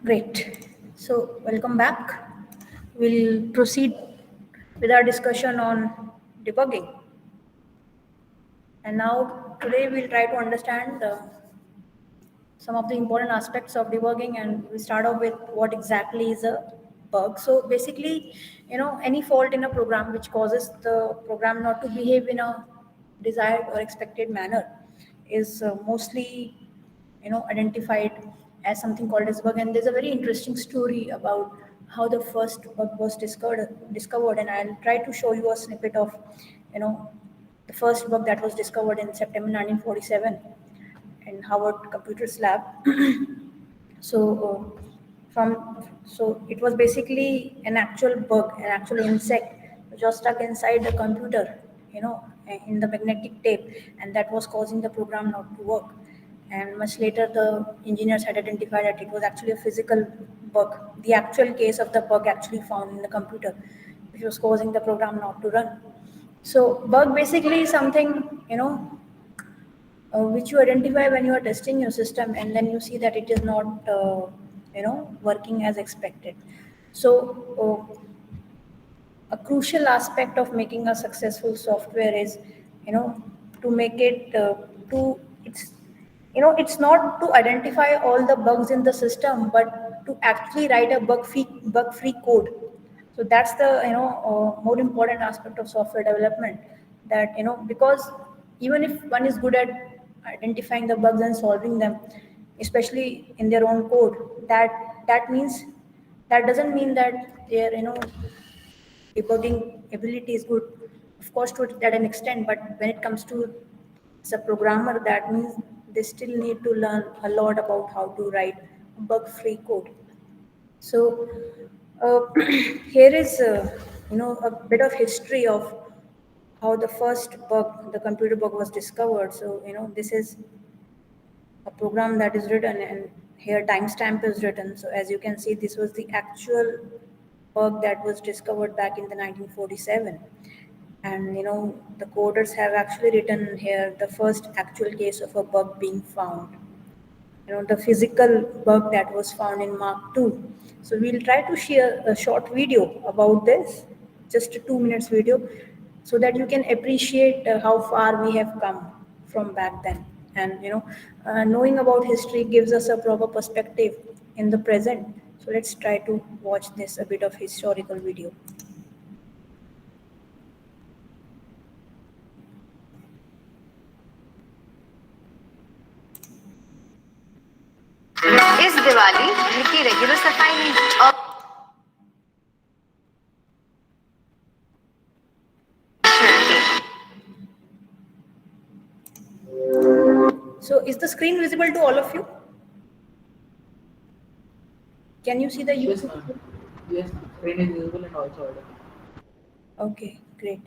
Great. So, welcome back. We'll proceed with our discussion on debugging. And now, today we'll try to understand some of the important aspects of debugging, and we start off with what exactly is a bug. So, basically, any fault in a program which causes the program not to behave in a desired or expected manner is mostly identified as something called as bug. And there's a very interesting story about how the first bug was discovered, and I'll try to show you a snippet of you know the first bug that was discovered in September 1947 in Harvard Computers Lab. So it was basically an actual bug, an actual insect which was stuck inside the computer, in the magnetic tape, and that was causing the program not to work. And much later, the engineers had identified that it was actually a physical bug, the actual case of the bug actually found in the computer, which was causing the program not to run. So bug basically is something, which you identify when you are testing your system, and then you see that it is not working as expected. So a crucial aspect of making a successful software is to make it to it's not to identify all the bugs in the system, but to actually write a bug free code. So that's the more important aspect of software development, that because even if one is good at identifying the bugs and solving them, especially in their own code, that doesn't mean that their debugging ability is good. Of course, to that an extent, but when it comes to as a programmer, that means they still need to learn a lot about how to write bug-free code. So here is a bit of history of how the first bug, the computer bug, was discovered. So this is a program that is written, and here timestamp is written. So as you can see, this was the actual bug that was discovered back in the 1947. And the coders have actually written here the first actual case of a bug being found, the physical bug that was found in Mark II. So we'll try to share a short video about this, just a 2 minutes video, so that you can appreciate how far we have come from back then. And knowing about history gives us a proper perspective in the present. So let's try to watch this a bit of historical video. इस दिवाली घर की regular सफाई नहीं So is the screen visible to all of you? Can you see the YouTube? Yes, screen is visible and also audible. Okay, great.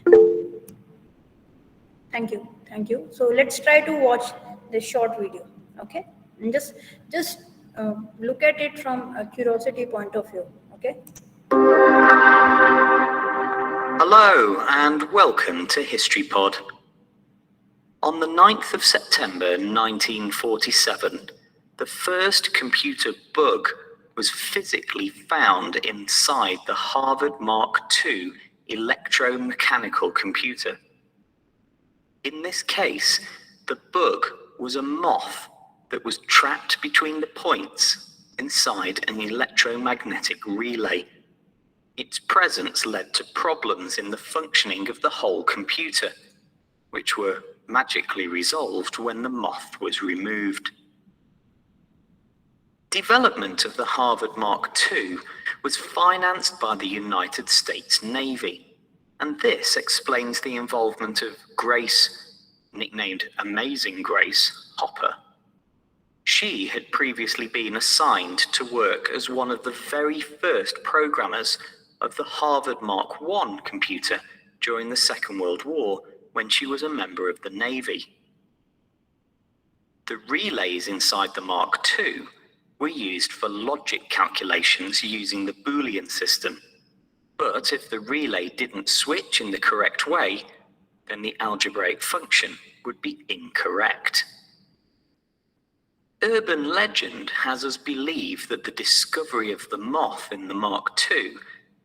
Thank you. So let's try to watch this short video, okay? And just look at it from a curiosity point of view, okay? Hello and welcome to HistoryPod. On the 9th of September 1947, the first computer bug was physically found inside the Harvard Mark II electromechanical computer. In this case, the bug was a moth that was trapped between the points inside an electromagnetic relay. Its presence led to problems in the functioning of the whole computer, which were magically resolved when the moth was removed. Development of the Harvard Mark II was financed by the United States Navy, and this explains the involvement of Grace, nicknamed Amazing Grace, Hopper. She had previously been assigned to work as one of the very first programmers of the Harvard Mark I computer during the Second World War, when she was a member of the Navy. The relays inside the Mark II were used for logic calculations using the Boolean system, but if the relay didn't switch in the correct way, then the algebraic function would be incorrect. Urban legend has us believe that the discovery of the moth in the Mark II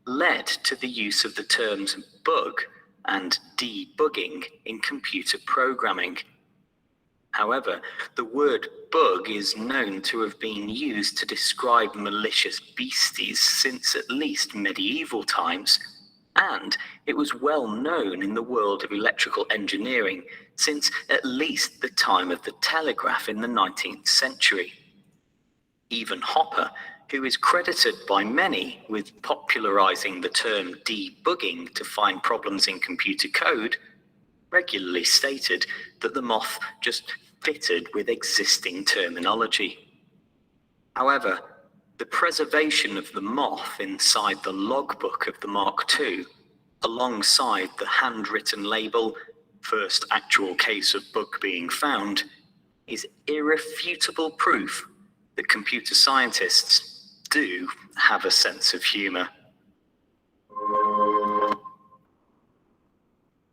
led to the use of the terms bug and debugging in computer programming. However, the word bug is known to have been used to describe malicious beasties since at least medieval times, and it was well known in the world of electrical engineering since at least the time of the telegraph in the 19th century. Even Hopper, who is credited by many with popularizing the term debugging to find problems in computer code, regularly stated that the moth just fitted with existing terminology. However, the preservation of the moth inside the logbook of the Mark II, alongside the handwritten label, "First actual case of bug being found," is irrefutable proof that computer scientists do have a sense of humor.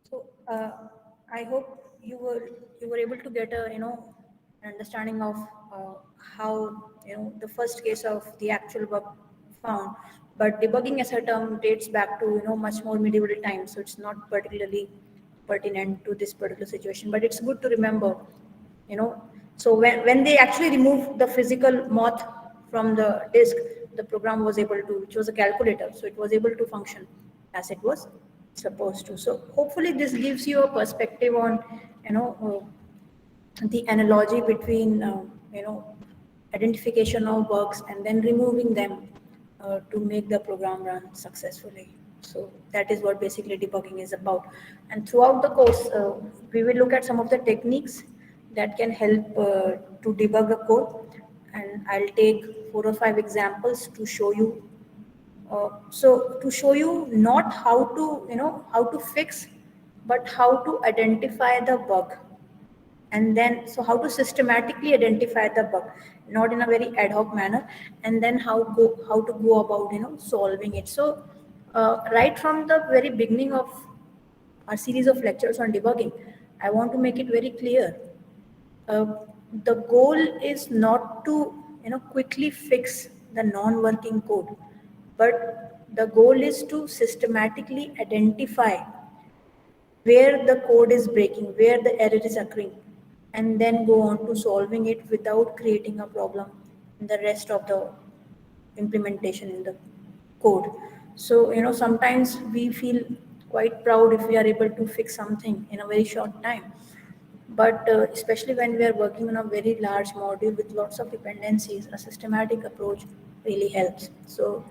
So I hope you were able to get a understanding of how the first case of the actual bug found. But debugging as a term dates back to much more medieval times, so it's not particularly pertinent to this particular situation. But it's good to remember, So when they actually removed the physical moth from the disk, the program was able to, which was a calculator, so it was able to function as it was supposed to. So hopefully this gives you a perspective on the analogy between identification of bugs and then removing them to make the program run successfully. So that is what basically debugging is about. And throughout the course, we will look at some of the techniques that can help to debug a code, and I'll take 4 or 5 examples to show you. So to show you not how to fix, but how to identify the bug, and then so how to systematically identify the bug, not in a very ad hoc manner, and then how to go about solving it. So right from the very beginning of our series of lectures on debugging, I want to make it very clear. The goal is not to quickly fix the non-working code, but the goal is to systematically identify where the code is breaking, where the error is occurring, and then go on to solving it without creating a problem in the rest of the implementation in the code. So sometimes we feel quite proud if we are able to fix something in a very short time. But especially when we are working on a very large module with lots of dependencies, a systematic approach really helps. So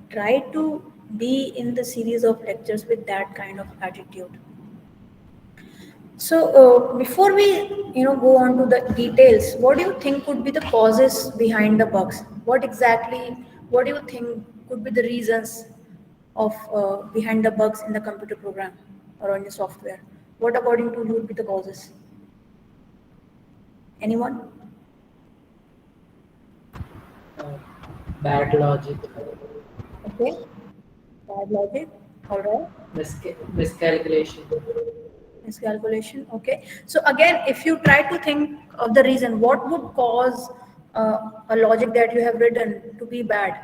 try to be in the series of lectures with that kind of attitude. So before we go on to the details, what do you think could be the causes behind the bugs? What do you think could be the reasons of behind the bugs in the computer program or on your software? What according to you would be the causes? Anyone? Bad logic, Okay. Bad logic. All right. miscalculation. Miscalculation. Okay. So again, if you try to think of the reason, what would cause a logic that you have written to be bad?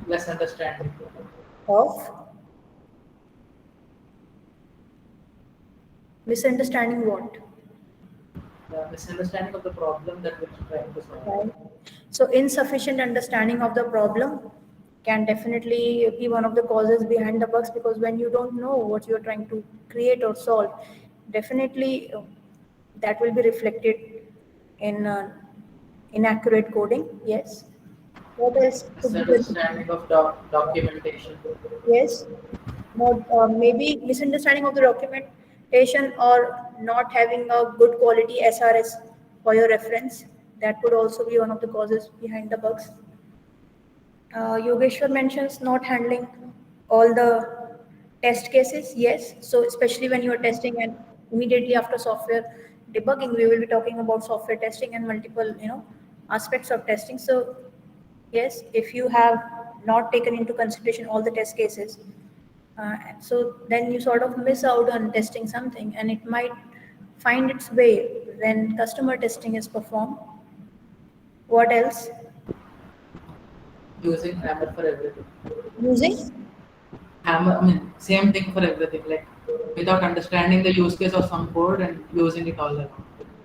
Less understanding. Of misunderstanding what? The misunderstanding of the problem that we're trying to solve. Right. So insufficient understanding of the problem can definitely be one of the causes behind the bugs, because when you don't know what you're trying to create or solve, definitely that will be reflected in inaccurate coding. Yes. What else? Could be the- Misunderstanding of documentation. Yes. More, maybe misunderstanding of the documentation or not having a good quality SRS for your reference. That could also be one of the causes behind the bugs. Yogeshwar mentions not handling all the test cases. Yes. So especially when you are testing and immediately after software debugging, we will be talking about software testing and multiple, aspects of testing. So yes, if you have not taken into consideration all the test cases, so then you sort of miss out on testing something, and it might find its way when customer testing is performed. What else? Using Hammer for everything. Using? Hammer, I mean, same thing for everything. Like without understanding the use case of some code and using it all around.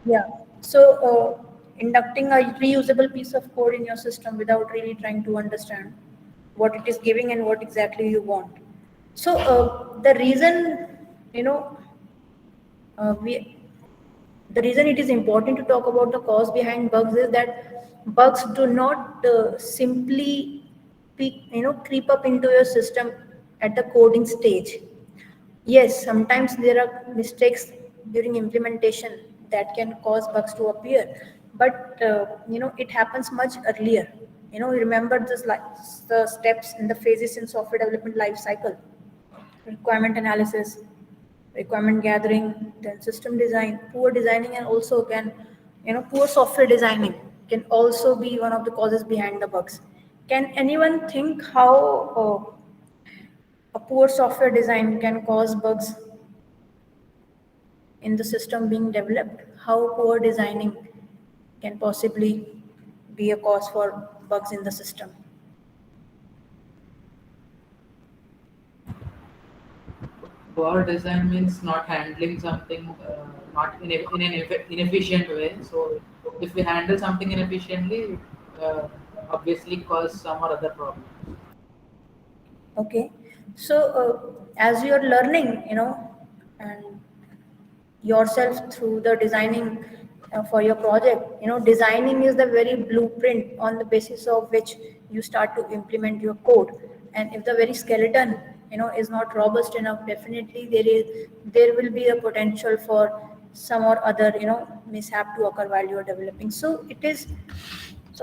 Yeah. So, inducting a reusable piece of code in your system without really trying to understand what it is giving and what exactly you want. So, the reason, you know, we the reason it is important to talk about the cause behind bugs is that bugs do not simply creep up into your system at the coding stage. Yes, sometimes there are mistakes during implementation that can cause bugs to appear, but it happens much earlier. Remember the steps and the phases in software development life cycle: requirement analysis, requirement gathering, then system design. Poor designing and also can, poor software designing can also be one of the causes behind the bugs. Can anyone think how a poor software design can cause bugs in the system being developed? How poor designing can possibly be a cause for bugs in the system? Poor design means not handling something not in an inefficient way. So if we handle something inefficiently, obviously cause some or other problem. Okay, so as you're learning, and yourself through the designing for your project, designing is the very blueprint on the basis of which you start to implement your code. And if the very skeleton, is not robust enough, definitely there will be a potential for some or other, mishap to occur while you're developing. So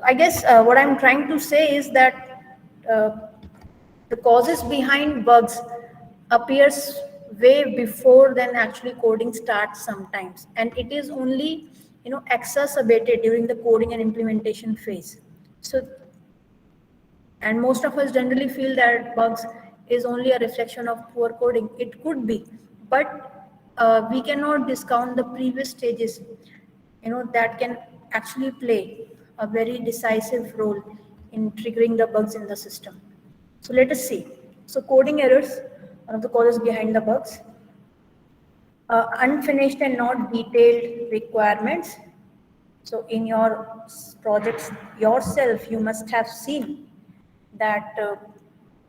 I guess what I'm trying to say is that uh, the causes behind bugs appears way before than actually coding starts sometimes, and it is only exacerbated during the coding and implementation phase. So, and most of us generally feel that bugs is only a reflection of poor coding. It could be, but we cannot discount the previous stages, that can actually play a very decisive role in triggering the bugs in the system. So let us see. So coding errors, one of the causes behind the bugs. Unfinished and not detailed requirements. So in your projects yourself, you must have seen that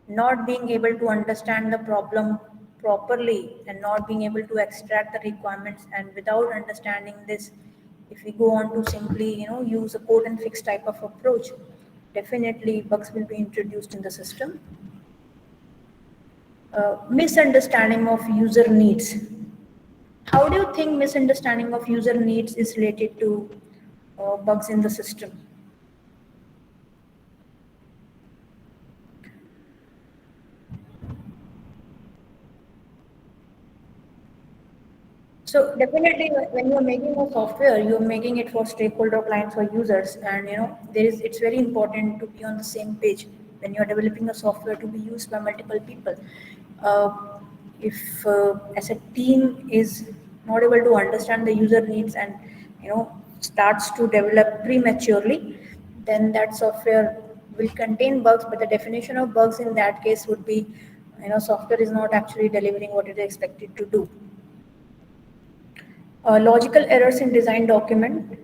not being able to understand the problem properly and not being able to extract the requirements, and without understanding this, if we go on to simply use a code and fix type of approach, definitely bugs will be introduced in the system. Misunderstanding of user needs. How do you think misunderstanding of user needs is related to bugs in the system? So definitely, when you're making a software, you're making it for stakeholder clients or users, and it's very important to be on the same page when you're developing a software to be used by multiple people. If as a team is not able to understand the user needs and starts to develop prematurely, then that software will contain bugs. But the definition of bugs in that case would be, software is not actually delivering what it is expected to do. Logical errors in design document,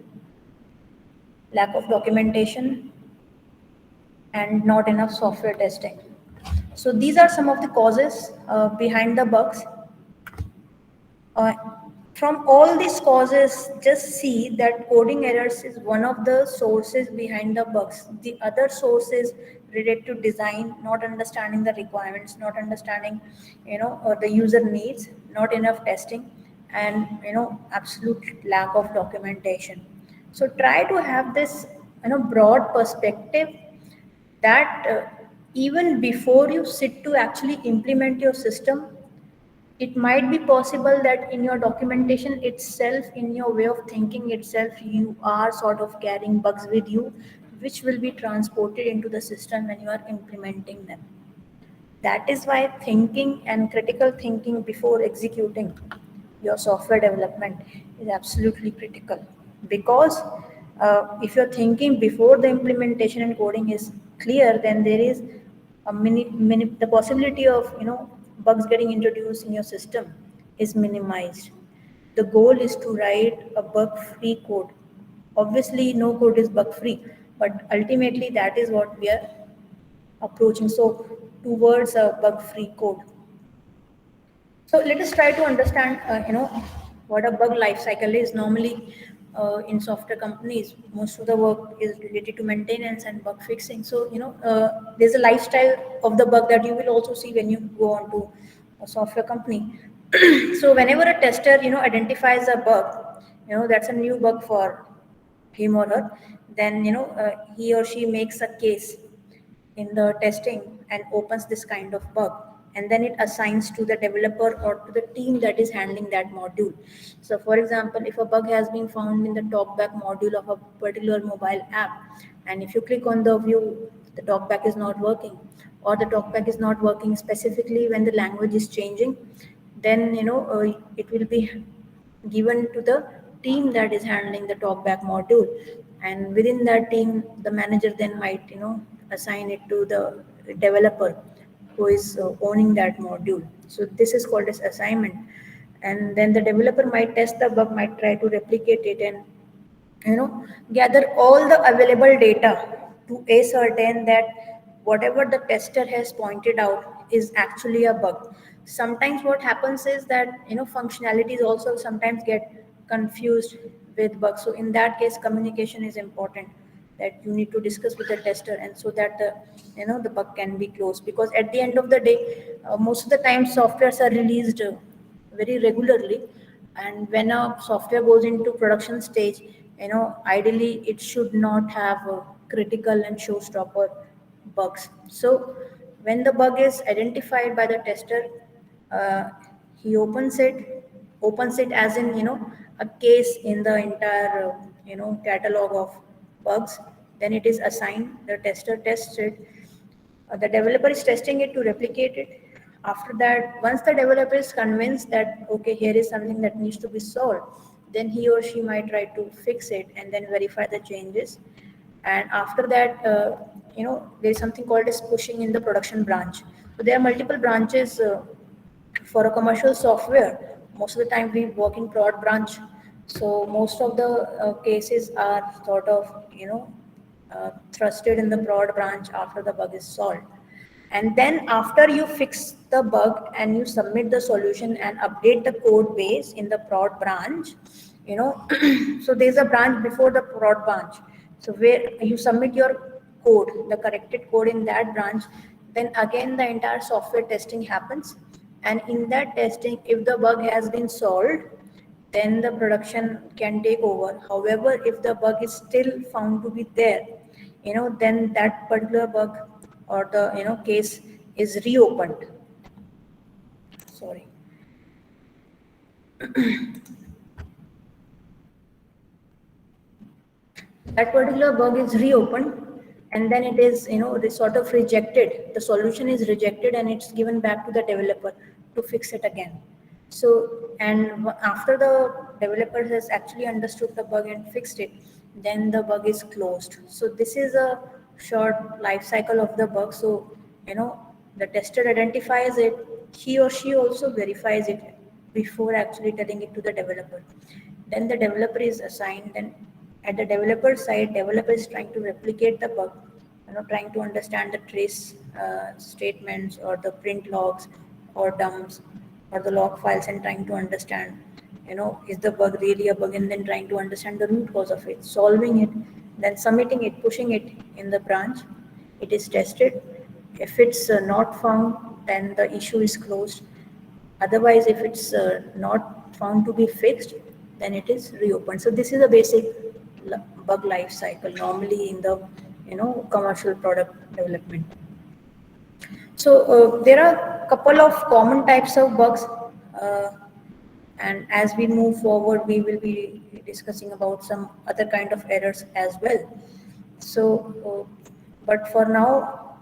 lack of documentation, and not enough software testing. So these are some of the causes behind the bugs. Uh, from all these causes, just see that coding errors is one of the sources behind the bugs. The other sources related to design, not understanding the requirements, not understanding, the user needs, not enough testing, and absolute lack of documentation. So try to have this, broad perspective that even before you sit to actually implement your system, it might be possible that in your documentation itself, in your way of thinking itself, you are sort of carrying bugs with you, which will be transported into the system when you are implementing them. That is why thinking and critical thinking before executing your software development is absolutely critical, because if you're thinking before the implementation and coding is clear, then there is the possibility of bugs getting introduced in your system is minimized. The goal is to write a bug-free code. Obviously, no code is bug-free, but ultimately that is what we are approaching. So, towards a bug-free code. So let us try to understand, what a bug life cycle is. Normally, in software companies, most of the work is related to maintenance and bug fixing. So, there's a lifestyle of the bug that you will also see when you go on to a software company. So whenever a tester, identifies a bug, that's a new bug for him or her, then, he or she makes a case in the testing and opens this kind of bug, and then it assigns to the developer or to the team that is handling that module. So for example, if a bug has been found in the talkback module of a particular mobile app, and if you click on the view, the talkback is not working, or the talkback is not working specifically when the language is changing, then it will be given to the team that is handling the talkback module, and within that team the manager then might assign it to the developer who is owning that module. So this is called as assignment, and then the developer might test the bug, might try to replicate it, and gather all the available data to ascertain that whatever the tester has pointed out is actually a bug. Sometimes what happens is that functionalities also sometimes get confused with bugs. So in that case, communication is important, that you need to discuss with the tester, and so that the bug can be closed. Because at the end of the day, most of the time softwares are released very regularly, and when a software goes into production stage, ideally it should not have critical and showstopper bugs. So when the bug is identified by the tester, uh, he opens it as in a case in the entire catalog of bugs. Then it is assigned, the tester tests it, the developer is testing it to replicate it. After that, once the developer is convinced that, okay, here is something that needs to be solved, then he or she might try to fix it and then verify the changes. And after that, there is something called as pushing in the production branch. So there are multiple branches for a commercial software. Most of the time we work in prod branch. So most of the cases are sort of, thrusted in the prod branch after the bug is solved. And then after you fix the bug and you submit the solution and update the code base in the prod branch, so there's a branch before the prod branch. So where you submit your code, the corrected code in that branch, then again the entire software testing happens. And in that testing, if the bug has been solved, then the production can take over. However, if the bug is still found to be there, then that particular bug or the case is reopened. Sorry. That particular bug is reopened, and then it is sort of rejected, the solution is rejected and it's given back to the developer to fix it again. So, and after the developer has actually understood the bug and fixed it, then the bug is closed. So this is a short life cycle of the bug. So the tester identifies it, he or she also verifies it before actually telling it to the developer. Then the developer is assigned, and at the developer side, developer is trying to replicate the bug, trying to understand the trace statements or the print logs or dumps or the log files, and trying to understand, is the bug really a bug, and then trying to understand the root cause of it, solving it, then submitting it, pushing it in the branch. It is tested. If it's not found, then the issue is closed. Otherwise, if it's not found to be fixed, then it is reopened. So this is a basic bug life cycle normally in the commercial product development. So there are a couple of common types of bugs, uh, and as we move forward, we will be discussing about some other kind of errors as well. So, but for now,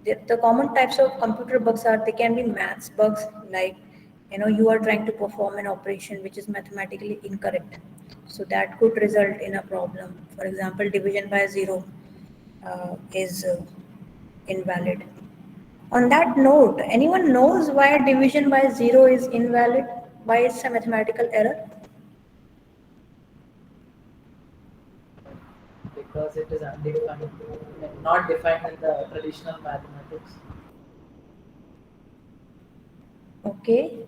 the common types of computer bugs are, they can be maths bugs, like you are trying to perform an operation which is mathematically incorrect. So that could result in a problem. For example, division by 0 is invalid. On that note, anyone knows why division by 0 is invalid? Why it's a mathematical error? Because it is undefined, not defined in the traditional mathematics. Okay.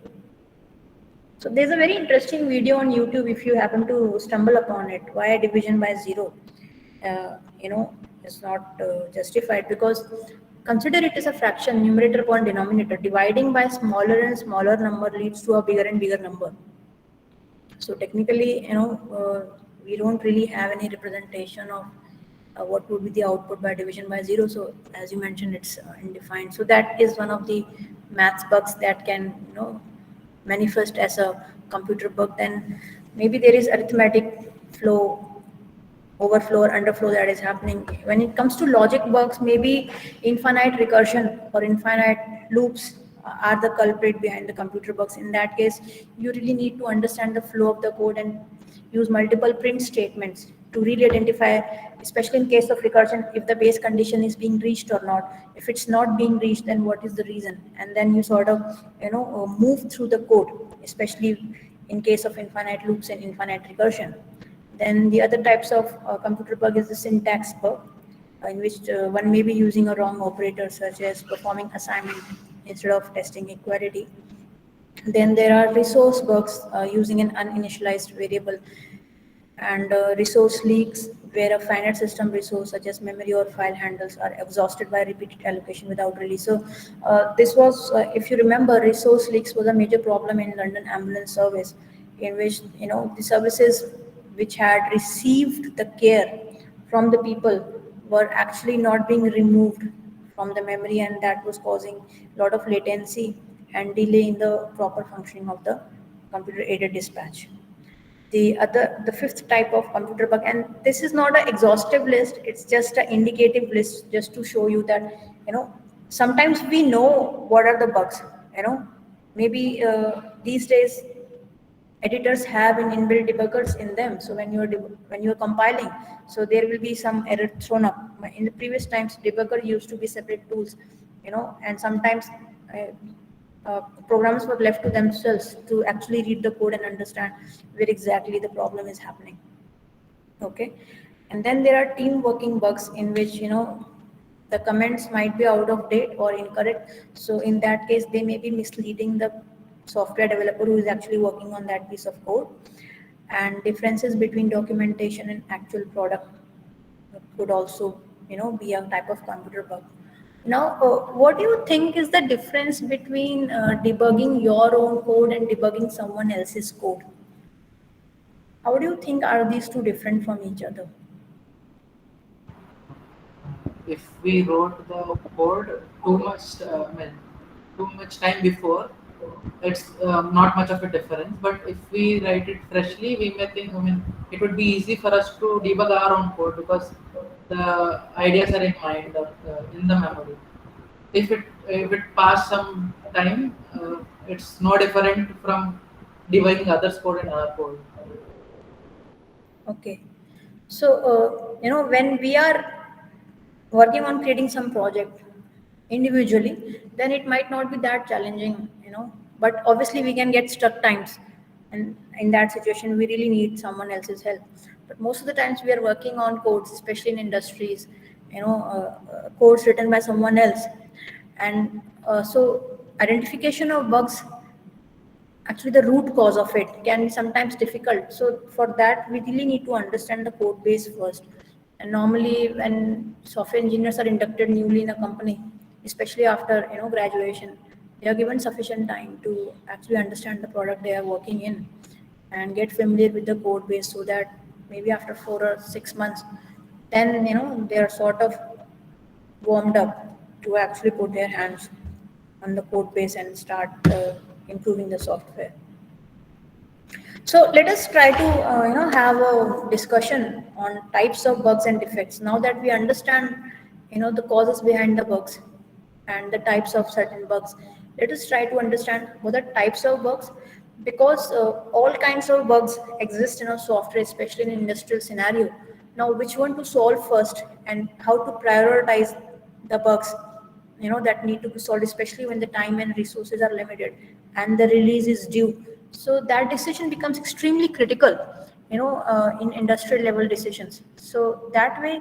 So there's a very interesting video on YouTube if you happen to stumble upon it. Why division by 0, is not justified, because consider it as a fraction, numerator upon denominator. Dividing by smaller and smaller number leads to a bigger and bigger number. So technically, we don't really have any representation of what would be the output by division by 0. So as you mentioned, it's undefined. So that is one of the maths bugs that can, manifest as a computer bug. Then maybe there is arithmetic flow, overflow or underflow that is happening. When it comes to logic bugs, maybe infinite recursion or infinite loops are the culprit behind the computer bugs. In that case, you really need to understand the flow of the code and use multiple print statements to really identify, especially in case of recursion, if the base condition is being reached or not. If it's not being reached, then what is the reason? And then you sort of, move through the code, especially in case of infinite loops and infinite recursion. Then the other types of computer bug is the syntax bug, in which one may be using a wrong operator, such as performing assignment instead of testing equality. Then there are resource bugs, using an uninitialized variable, and resource leaks, where a finite system resource such as memory or file handles are exhausted by repeated allocation without release. So this was, if you remember, resource leaks was a major problem in London ambulance service, in which the services which had received the care from the people were actually not being removed from the memory, and that was causing a lot of latency and delay in the proper functioning of the computer aided dispatch. The fifth type of computer bug, and this is not an exhaustive list, it's just an indicative list, just to show you that sometimes we know what are the bugs. Maybe these days editors have an inbuilt debuggers in them, so when you're compiling, so there will be some error thrown up. In the previous times, debugger used to be separate tools, and sometimes programmers were left to themselves to actually read the code and understand where exactly the problem is happening. Okay. And then there are team working bugs, in which the comments might be out of date or incorrect. So in that case, they may be misleading the software developer who is actually working on that piece of code. And differences between documentation and actual product could also be a type of computer bug. Now, what do you think is the difference between debugging your own code and debugging someone else's code? How do you think are these two different from each other? If we wrote the code too much time before, it's not much of a difference. But if we write it freshly, we may think, it would be easy for us to debug our own code because the ideas are in mind, in the memory. If it passed some time, it's no different from debugging others' code and our code. Okay. So, when we are working on creating some project individually, then it might not be that challenging, but obviously we can get stuck times. And in that situation, we really need someone else's help. But most of the times we are working on codes, especially in industries, codes written by someone else. And so identification of bugs, actually the root cause of it, can be sometimes difficult. So for that, we really need to understand the code base first. And normally when software engineers are inducted newly in a company, especially after graduation, they are given sufficient time to actually understand the product they are working in and get familiar with the code base, so that maybe after 4 or 6 months, then they are sort of warmed up to actually put their hands on the code base and start improving the software. So let us try to have a discussion on types of bugs and defects. Now that we understand the causes behind the bugs and the types of certain bugs, let us try to understand what are types of bugs, because all kinds of bugs exist in our software, especially in industrial scenario. Now, which one to solve first and how to prioritize the bugs, that need to be solved, especially when the time and resources are limited and the release is due. So that decision becomes extremely critical, in industrial level decisions. So that way,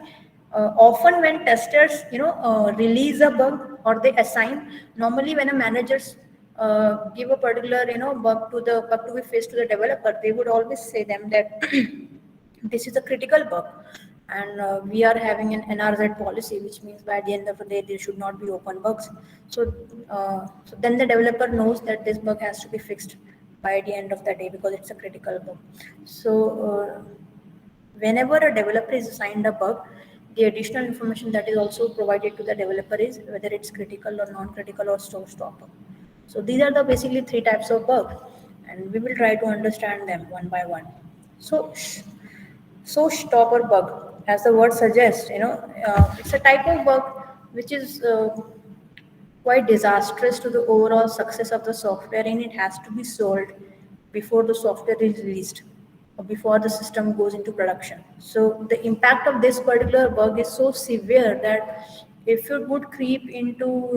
often when testers, release a bug or they assign, normally when a managers give a particular, bug to be faced to the developer, they would always say them that this is a critical bug, and we are having an NRZ policy, which means by the end of the day there should not be open bugs. So then the developer knows that this bug has to be fixed by the end of the day because it's a critical bug. So whenever a developer is assigned a bug, the additional information that is also provided to the developer is whether it's critical or non-critical or showstopper. So these are the basically three types of bug, and we will try to understand them one by one. So stopper bug, as the word suggests, it's a type of bug which is quite disastrous to the overall success of the software, and it has to be solved before the software is released or before the system goes into production. So the impact of this particular bug is so severe that if it would creep into,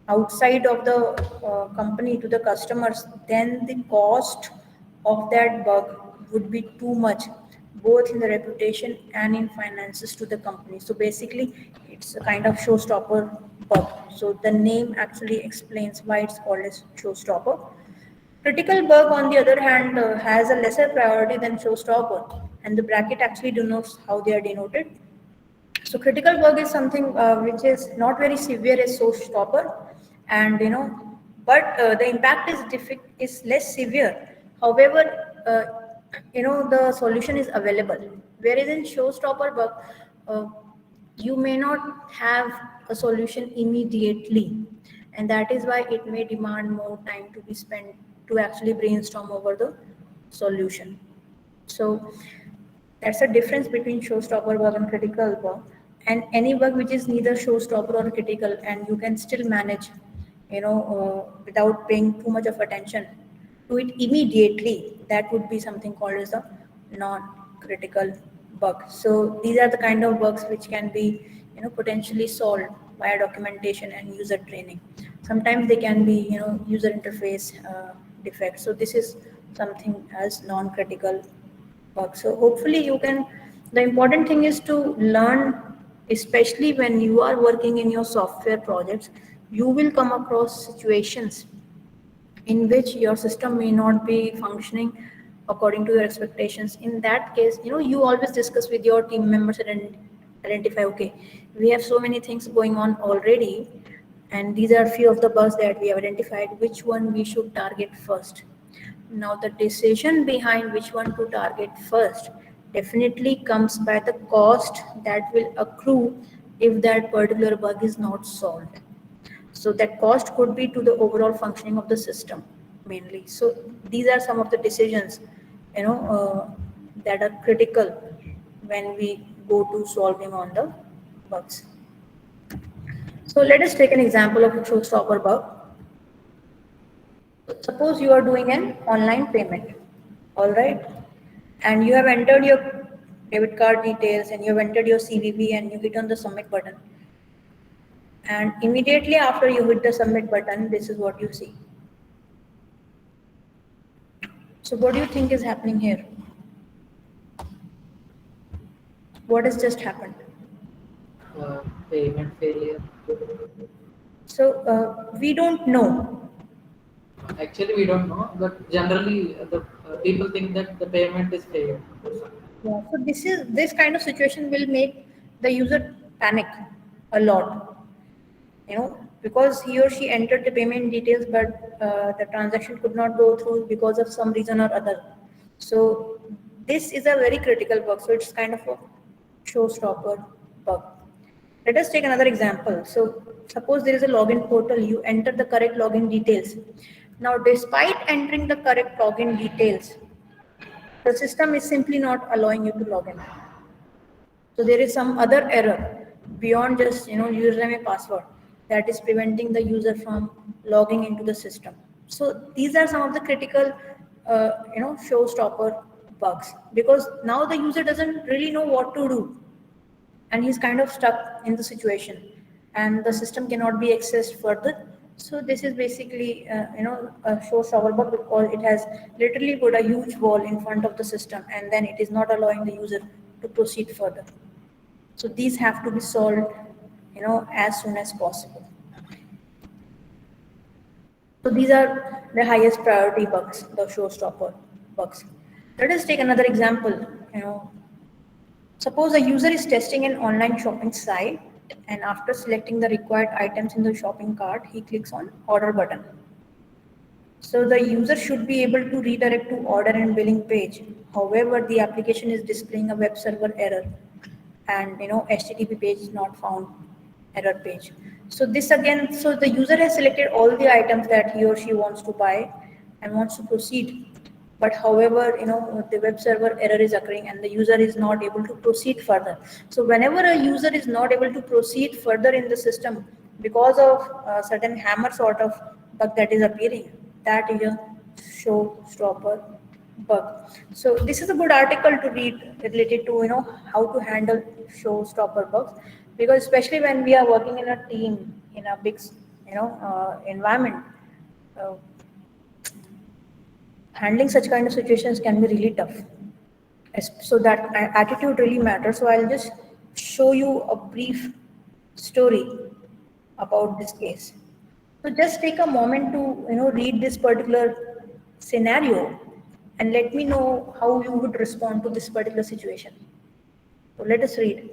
outside of the company to the customers, then the cost of that bug would be too much, both in the reputation and in finances to the company. So basically, it's a kind of showstopper bug. So the name actually explains why it's called as showstopper. Critical bug, on the other hand, has a lesser priority than showstopper, and the bracket actually denotes how they are denoted. So critical bug is something which is not very severe as showstopper, and but the impact is less severe. However, the solution is available. Whereas in showstopper bug, uh, you may not have a solution immediately, and that is why it may demand more time to be spent to actually brainstorm over the solution. So that's a difference between showstopper bug and critical bug. And any bug which is neither showstopper or critical, and you can still manage, without paying too much of attention to it immediately, that would be something called as a non-critical bug. So these are the kind of bugs which can be, potentially solved via documentation and user training. Sometimes they can be, user interface defects. So this is something as non-critical bug. So hopefully you can, the important thing is to learn, especially when you are working in your software projects, you will come across situations in which your system may not be functioning according to your expectations. In that case, you always discuss with your team members and identify, okay, we have so many things going on already, and these are few of the bugs that we have identified, which one we should target first. Now, the decision behind which one to target first definitely comes by the cost that will accrue if that particular bug is not solved. So that cost could be to the overall functioning of the system mainly. So these are some of the decisions, that are critical when we go to solving on the bugs. So let us take an example of a showstopper bug. Suppose you are doing an online payment, all right, and you have entered your debit card details and you have entered your CVV and you hit on the submit button. And immediately after you hit the submit button, this is what you see. So what do you think is happening here? What has just happened? Payment failure. So we don't know. Actually, we don't know, but generally the people think that the payment is failed. Yeah, so this kind of situation will make the user panic a lot, because he or she entered the payment details, but the transaction could not go through because of some reason or other. So this is a very critical bug. So it's kind of a showstopper bug. Let us take another example. So suppose there is a login portal, you enter the correct login details. Now, despite entering the correct login details, the system is simply not allowing you to log in. So there is some other error beyond just, username and password that is preventing the user from logging into the system. So these are some of the critical, showstopper bugs, because now the user doesn't really know what to do, and he's kind of stuck in the situation, and the system cannot be accessed further. So this is basically, a showstopper bug, because it has literally put a huge wall in front of the system, and then it is not allowing the user to proceed further. So these have to be solved, as soon as possible. So these are the highest priority bugs, the showstopper bugs. Let us take another example. Suppose a user is testing an online shopping site, and after selecting the required items in the shopping cart, he clicks on order button. So the user should be able to redirect to order and billing page. However, the application is displaying a web server error, and HTTP page is not found error page. So this again, so the user has selected all the items that he or she wants to buy and wants to proceed. But however, the web server error is occurring and the user is not able to proceed further. So whenever a user is not able to proceed further in the system because of a certain hammer sort of bug that is appearing, that is a showstopper bug. So this is a good article to read related to how to handle showstopper bugs, because especially when we are working in a team in a big environment, handling such kind of situations can be really tough. So that attitude really matters. So I'll just show you a brief story about this case. So just take a moment to read this particular scenario and let me know how you would respond to this particular situation. So let us read.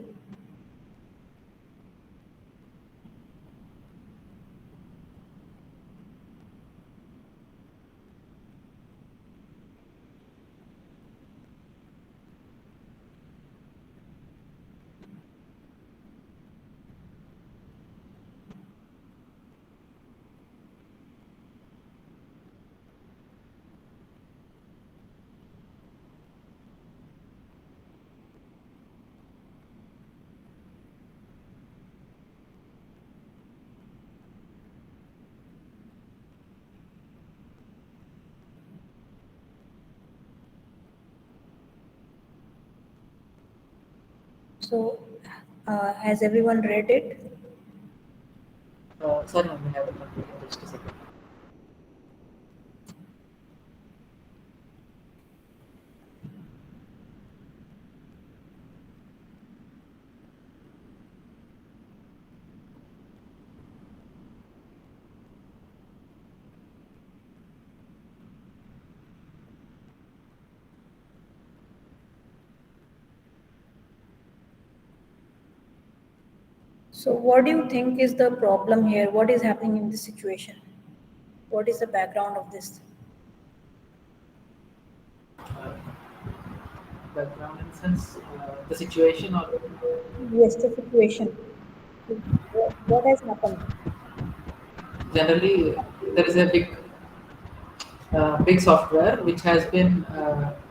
So, has everyone read it? Sorry, ma'am, we have completed just a second. So, what do you think is the problem here? What is happening in this situation? What is the background of this? Background in sense, the situation or Yes, the situation. What has happened? generally there is a big software which has been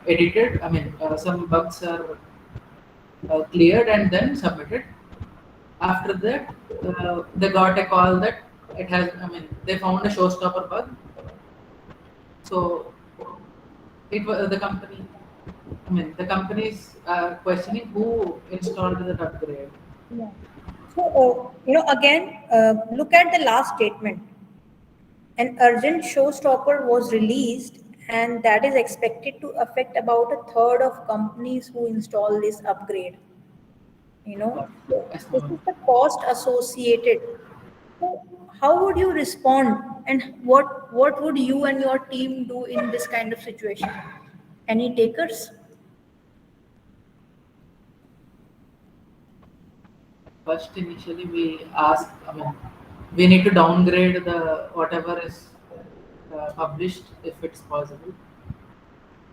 edited. I mean, some bugs are cleared and then submitted. After that, they got a call that it has. I mean, they found a showstopper bug. So it was the company. I mean, the companies are questioning who installed that upgrade. Yeah. So, again, look at the last statement. An urgent showstopper was released, and that is expected to affect about a third of companies who install this upgrade. Yes, This ma'am. is the cost associated. So how would you respond, and what would you and your team do in this kind of situation? Any takers? First, initially we ask. I mean, we need to downgrade the whatever is published if it's possible.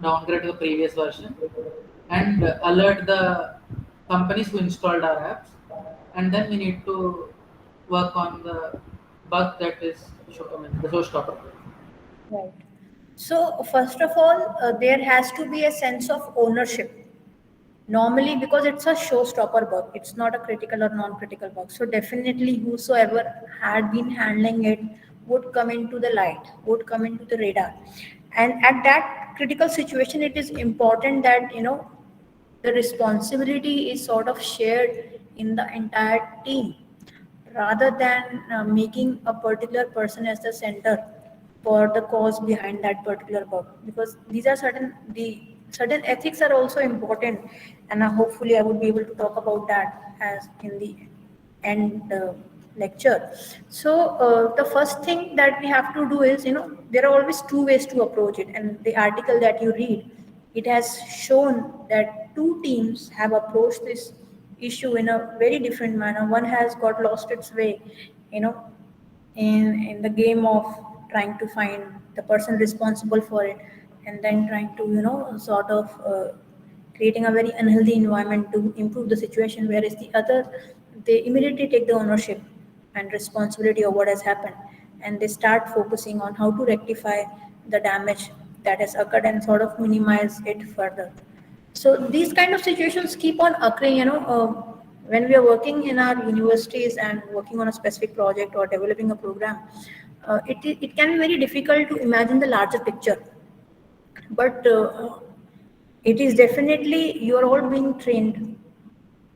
Downgrade to the previous version and alert the companies who installed our apps, and then we need to work on the bug that is I mean, the showstopper. Right. So first of all, there has to be a sense of ownership. Normally, because it's a showstopper bug, it's not a critical or non-critical bug. So definitely whosoever had been handling it would come into the light, would come into the radar. And at that critical situation, it is important that, the responsibility is sort of shared in the entire team rather than making a particular person as the center for the cause behind that particular bug, because these are certain ethics are also important, and hopefully I would be able to talk about that as in the end lecture. So the first thing that we have to do is, there are always two ways to approach it, and the article that you read, it has shown that two teams have approached this issue in a very different manner. One has got lost its way, you know, in the game of trying to find the person responsible for it, and then trying to, sort of creating a very unhealthy environment to improve the situation. Whereas the other, they immediately take the ownership and responsibility of what has happened, and they start focusing on how to rectify the damage that has occurred and sort of minimize it further. So these kind of situations keep on occurring, when we are working in our universities and working on a specific project or developing a program. It can be very difficult to imagine the larger picture, but it is definitely, you are all being trained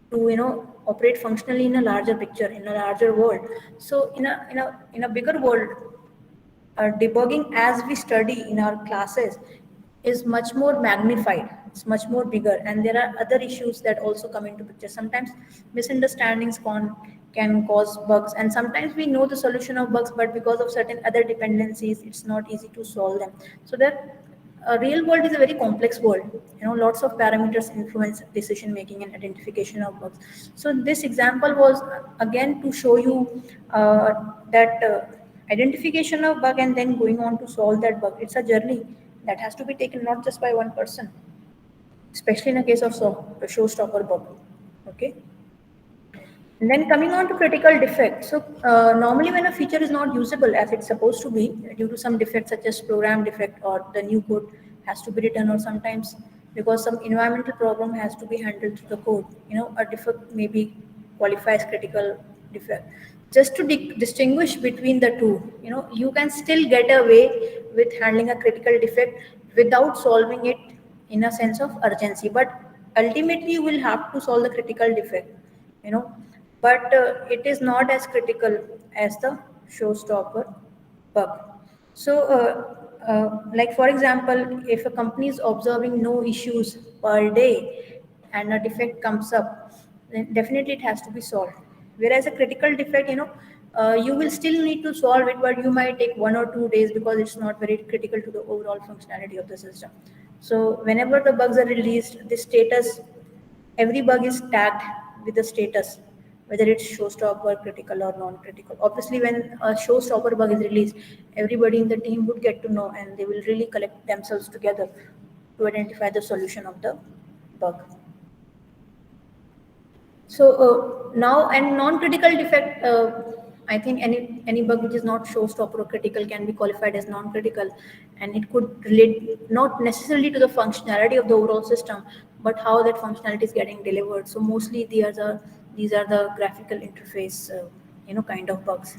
to, operate functionally in a larger picture, in a larger world. So in a bigger world, debugging as we study in our classes is much more magnified, it's much more bigger, and there are other issues that also come into picture. Sometimes misunderstandings can cause bugs, and sometimes we know the solution of bugs, but because of certain other dependencies it's not easy to solve them. So that a real world is a very complex world, lots of parameters influence decision making and identification of bugs. So this example was again to show you that identification of bug and then going on to solve that bug, it's a journey that has to be taken not just by one person, especially in a case of showstopper bug. Okay. And then coming on to critical defects. So normally when a feature is not usable as it's supposed to be due to some defect such as program defect, or the new code has to be written, or sometimes because some environmental problem has to be handled through the code, a defect may be qualifies critical defect. Just to distinguish between the two, you can still get away with handling a critical defect without solving it in a sense of urgency, but ultimately you will have to solve the critical defect, you know but it is not as critical as the showstopper bug. So like for example, if a company is observing no issues per day and a defect comes up, then definitely it has to be solved. Whereas a critical defect, you will still need to solve it, but you might take 1 or 2 days because it's not very critical to the overall functionality of the system. So whenever the bugs are released, the status, every bug is tagged with the status, whether it's showstopper, critical or non-critical. Obviously, when a showstopper bug is released, everybody in the team would get to know, and they will really collect themselves together to identify the solution of the bug. So now, and non-critical defect, I think any bug which is not showstopper or critical can be qualified as non-critical, and it could relate not necessarily to the functionality of the overall system, but how that functionality is getting delivered. So mostly these are the graphical interface, kind of bugs.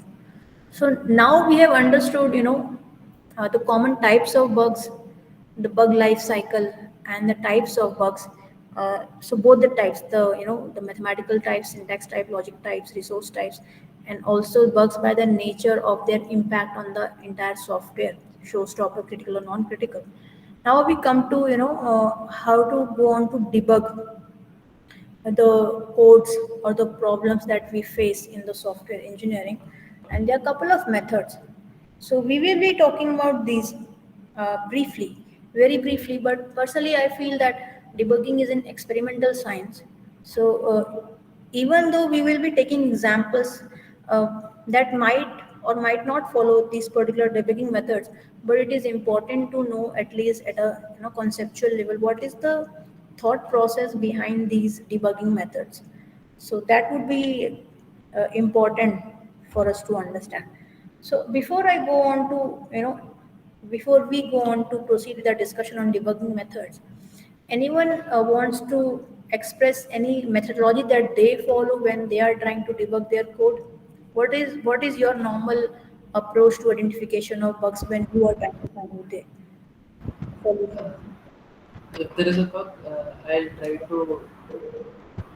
So now we have understood, the common types of bugs, the bug life cycle, and the types of bugs. So both the types, the mathematical types, syntax type, logic types, resource types, and also bugs by the nature of their impact on the entire software, showstopper, critical or non-critical. Now we come to, how to go on to debug the codes or the problems that we face in the software engineering, and there are a couple of methods. So we will be talking about these briefly, very briefly, but personally I feel that debugging is an experimental science. So even though we will be taking examples that might or might not follow these particular debugging methods, but it is important to know, at least at a conceptual level, what is the thought process behind these debugging methods. So that would be important for us to understand. So before I go on to, before we go on to proceed with the discussion on debugging methods, anyone wants to, express any methodology that they follow when they are trying to debug their code? What is your normal approach to identification of bugs when you are trying to find the solution? If there is a bug, I'll try to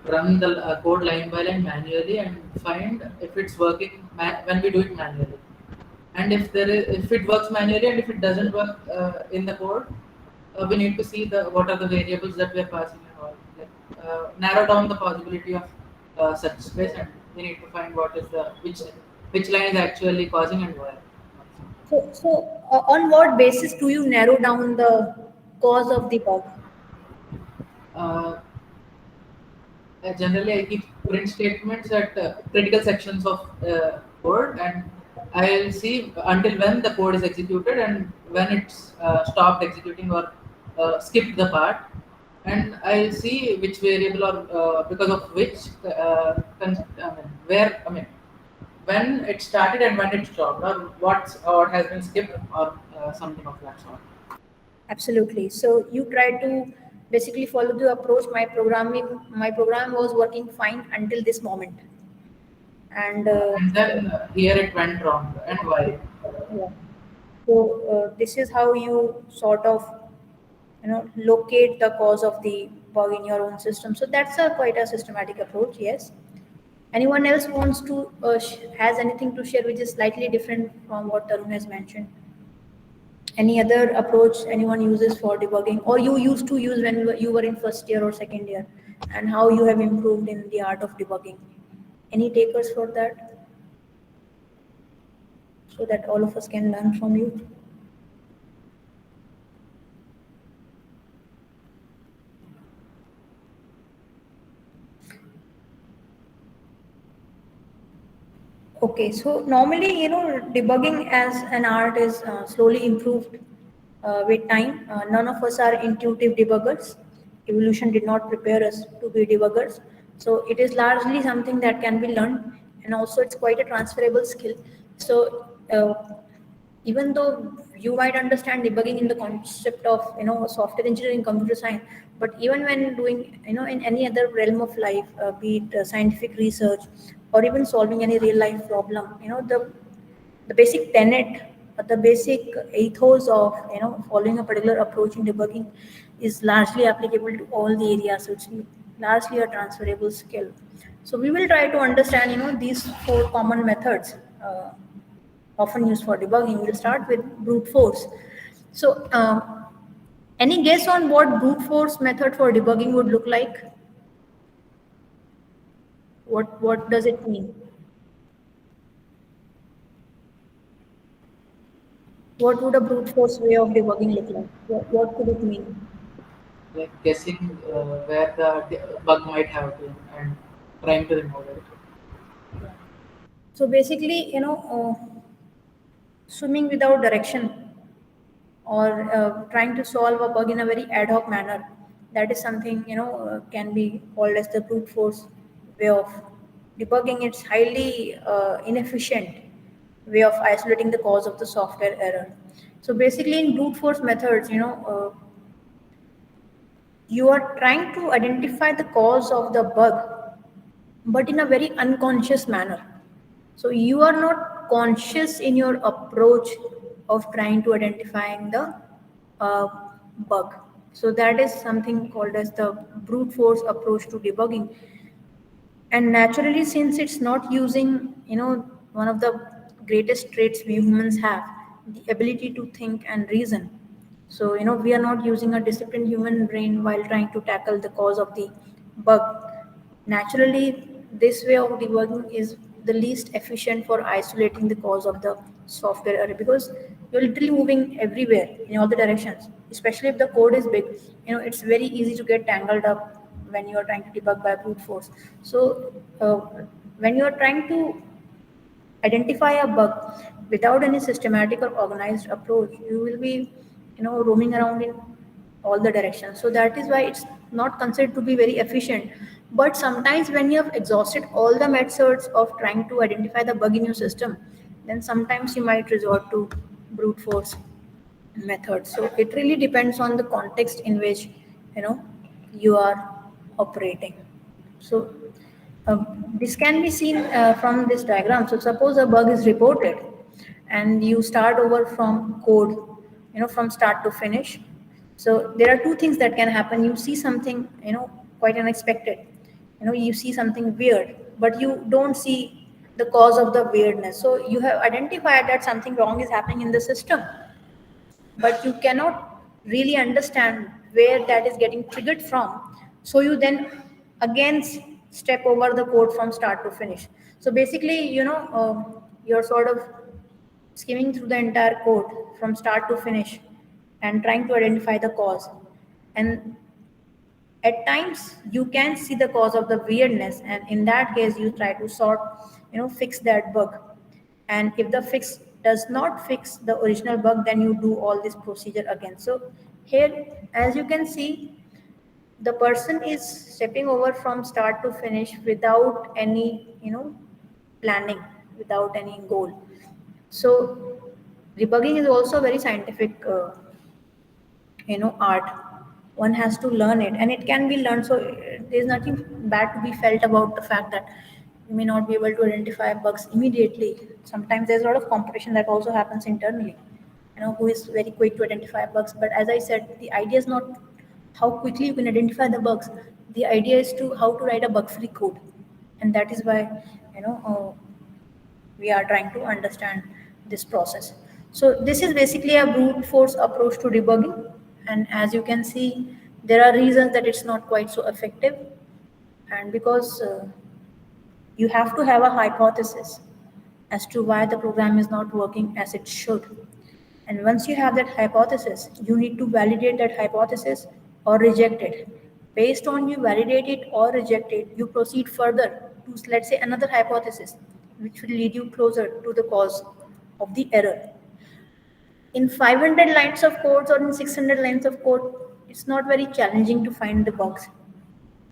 run the code line by line manually and find if it's working when we do it manually. And if it works manually and if it doesn't work in the code, we need to see what are the variables that we are passing and all. Like, narrow down the possibility of such space, and we need to find what is the which line is actually causing and why. So, on what basis do you narrow down the cause of the bug? Uh, Generally, I keep print statements at critical sections of code, and I'll see until when the code is executed and when it's stopped executing or skipped the part, and I'll see which variable or because of which when it started and when it stopped, or what has been skipped or something of that sort. Absolutely. So you try to basically follow the approach. My program was working fine until this moment, and And then here it went wrong, and why? yeah. So this is how you sort of locate the cause of the bug in your own system. So that's a quite a systematic approach. Yes. Anyone else wants to has anything to share which is slightly different from what Tarun has mentioned? Any other approach anyone uses for debugging, or you used to use when you were in first year or second year, and how you have improved in the art of debugging? Any takers for that, so that all of us can learn from you? Okay, so normally, debugging as an art is slowly improved with time. None of us are intuitive debuggers. Evolution did not prepare us to be debuggers. So it is largely something that can be learned, and also it's quite a transferable skill. So even though you might understand debugging in the concept of software engineering, computer science, but even when doing in any other realm of life, be it scientific research or even solving any real life problem, the basic tenet, the basic ethos of following a particular approach in debugging is largely applicable to all the areas. So it's largely a transferable skill. So we will try to understand these four common methods often used for debugging. We'll start with brute force. So any guess on what brute force method for debugging would look like? What does it mean? What would a brute force way of debugging look like? What could it mean? Like guessing where the bug might have been and trying to remove it. So basically, swimming without direction, or trying to solve a bug in a very ad hoc manner. That is something can be called as the brute force way of debugging. It's highly inefficient way of isolating the cause of the software error. So basically, in brute force methods, you are trying to identify the cause of the bug, but in a very unconscious manner. So you are not conscious in your approach of trying to identifying the uh, bug. So that is something called as the brute force approach to debugging. And naturally, since it's not using, one of the greatest traits we humans have, the ability to think and reason. So, we are not using a disciplined human brain while trying to tackle the cause of the bug. Naturally, this way of debugging is the least efficient for isolating the cause of the software error, because you're literally moving everywhere in all the directions. Especially if the code is big, it's very easy to get tangled up when you are trying to debug by brute force. So when you are trying to identify a bug without any systematic or organized approach, you will be roaming around in all the directions. So that is why it's not considered to be very efficient. But sometimes when you have exhausted all the methods of trying to identify the bug in your system, then sometimes you might resort to brute force method. So it really depends on the context in which you are operating. So this can be seen from this diagram. So suppose a bug is reported and you start over from code, from start to finish. So there are two things that can happen. You see something, quite unexpected. You see something weird, but you don't see the cause of the weirdness. So you have identified that something wrong is happening in the system, but you cannot really understand where that is getting triggered from. So you then again step over the code from start to finish. So basically, you're sort of skimming through the entire code from start to finish and trying to identify the cause. And at times you can see the cause of the weirdness, and in that case you try to fix that bug. And if the fix does not fix the original bug, then you do all this procedure again. So here, as you can see, the person is stepping over from start to finish without any planning, without any goal. So debugging is also a very scientific art. One has to learn it, and it can be learned. So there's nothing bad to be felt about the fact that you may not be able to identify bugs immediately. Sometimes there's a lot of competition that also happens internally, who is very quick to identify bugs. But as I said, the idea is not how quickly you can identify the bugs. The idea is to how to write a bug free code. And that is why we are trying to understand this process. So this is basically a brute force approach to debugging. And as you can see, there are reasons that it's not quite so effective. And because you have to have a hypothesis as to why the program is not working as it should. And once you have that hypothesis, you need to validate that hypothesis or reject it. Based on you validate it or reject it, you proceed further to, let's say, another hypothesis, which will lead you closer to the cause of the error. In 500 lines of code or in 600 lines of code, it's not very challenging to find the bugs.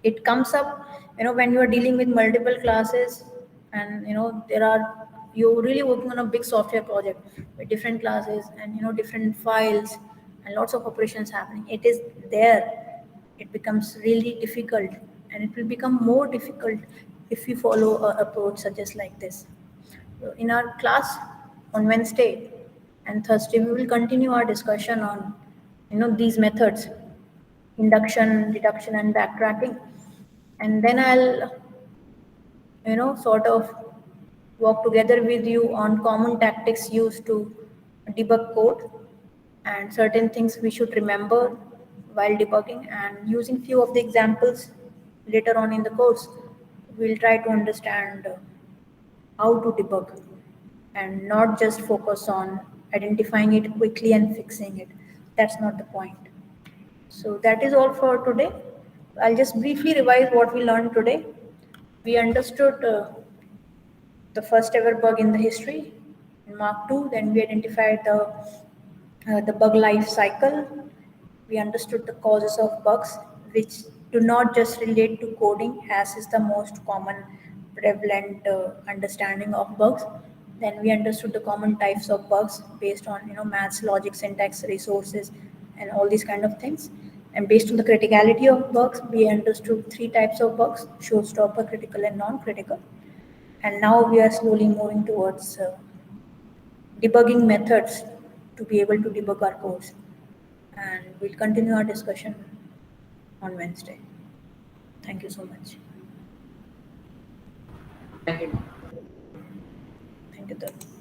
It comes up, when you are dealing with multiple classes, and you're really working on a big software project with different classes and different files and lots of operations happening. It is there. It becomes really difficult, and it will become more difficult if you follow an approach such as like this. So in our class on Wednesday and Thursday, we will continue our discussion on these methods: induction, deduction, and backtracking. And then I'll sort of work together with you on common tactics used to debug code and certain things we should remember while debugging. And using few of the examples later on in the course, we'll try to understand how to debug and not just focus on identifying it quickly and fixing it. That's not the point. So that is all for today. I'll just briefly revise what we learned today. We understood the first ever bug in the history in Mark II. Then we identified the bug life cycle. We understood the causes of bugs, which do not just relate to coding, as is the most common prevalent understanding of bugs. Then we understood the common types of bugs based on maths, logic, syntax, resources, and all these kind of things. And based on the criticality of bugs, we understood three types of bugs: showstopper, critical, and non-critical. And now we are slowly moving towards debugging methods to be able to debug our codes. And we'll continue our discussion on Wednesday. Thank you so much. Thank you. Thank you, Dhar.